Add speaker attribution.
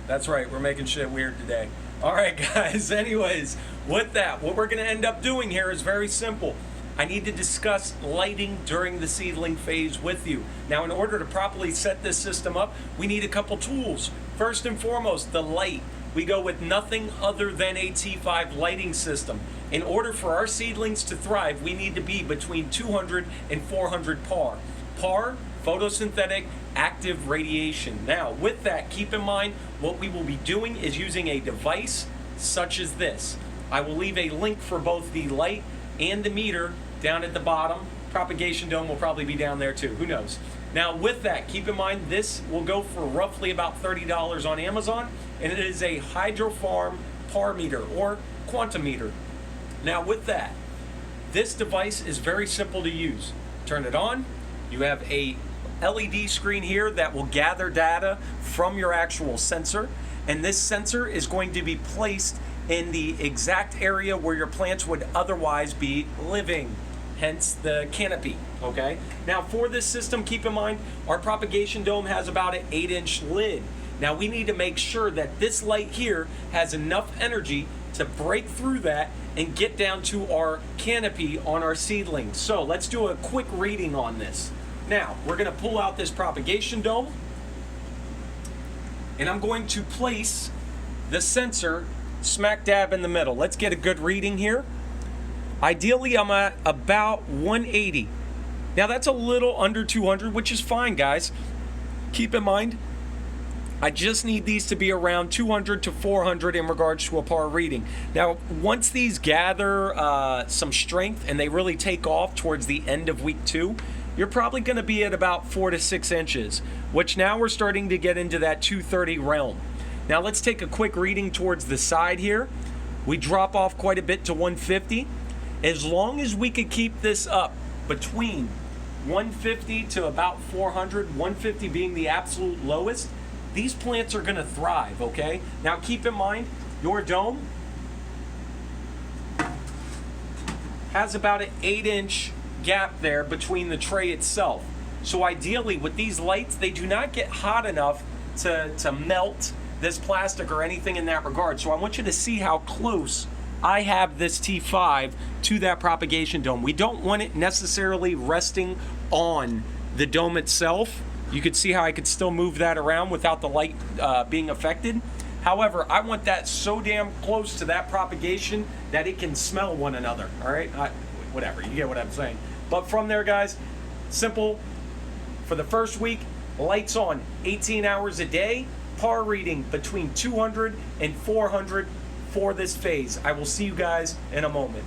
Speaker 1: That's right, we're making shit weird today. All right, guys, anyways, with that, what we're going to end up doing here is very simple. I need to discuss lighting during the seedling phase with you. Now, in order to properly set this system up, we need a couple tools. First and foremost, the light. We go with nothing other than a T5 lighting system. In order for our seedlings to thrive, we need to be between 200 and 400 par. Par, photosynthetic, active radiation. Now, with that, keep in mind, what we will be doing is using a device such as this. I will leave a link for both the light and the meter down at the bottom. Propagation dome will probably be down there too, who knows. Now with that, keep in mind this will go for roughly about $30 on Amazon, and it is a Hydrofarm par meter or quantum meter. Now with that, this device is very simple to use. Turn it on, you have a LED screen here that will gather data from your actual sensor, and this sensor is going to be placed in the exact area where your plants would otherwise be living, hence the canopy, okay? Now for this system, keep in mind, our propagation dome has about an 8-inch lid. Now we need to make sure that this light here has enough energy to break through that and get down to our canopy on our seedlings. So let's do a quick reading on this. Now, we're gonna pull out this propagation dome, and I'm going to place the sensor smack dab in the middle. Let's get a good reading here. Ideally, I'm at about 180. Now that's a little under 200, which is fine, guys. Keep in mind, I just need these to be around 200 to 400 in regards to a par reading. Now, once these gather some strength and they really take off towards the end of week 2, you're probably gonna be at about 4 to 6 inches, which now we're starting to get into that 230 realm. Now let's take a quick reading towards the side here. We drop off quite a bit to 150. As long as we could keep this up between 150 to about 400, 150 being the absolute lowest, these plants are gonna thrive, okay? Now keep in mind, your dome has about an 8-inch gap there between the tray itself. So ideally with these lights, they do not get hot enough to melt this plastic or anything in that regard. So I want you to see how close I have this T5 to that propagation dome. We don't want it necessarily resting on the dome itself. You could see how I could still move that around without the light being affected. However, I want that so damn close to that propagation that it can smell one another, all right? Whatever, you get what I'm saying. But from there, guys, simple. For the first week, lights on, 18 hours a day, par reading between 200 and 400 for this phase. I will see you guys in a moment.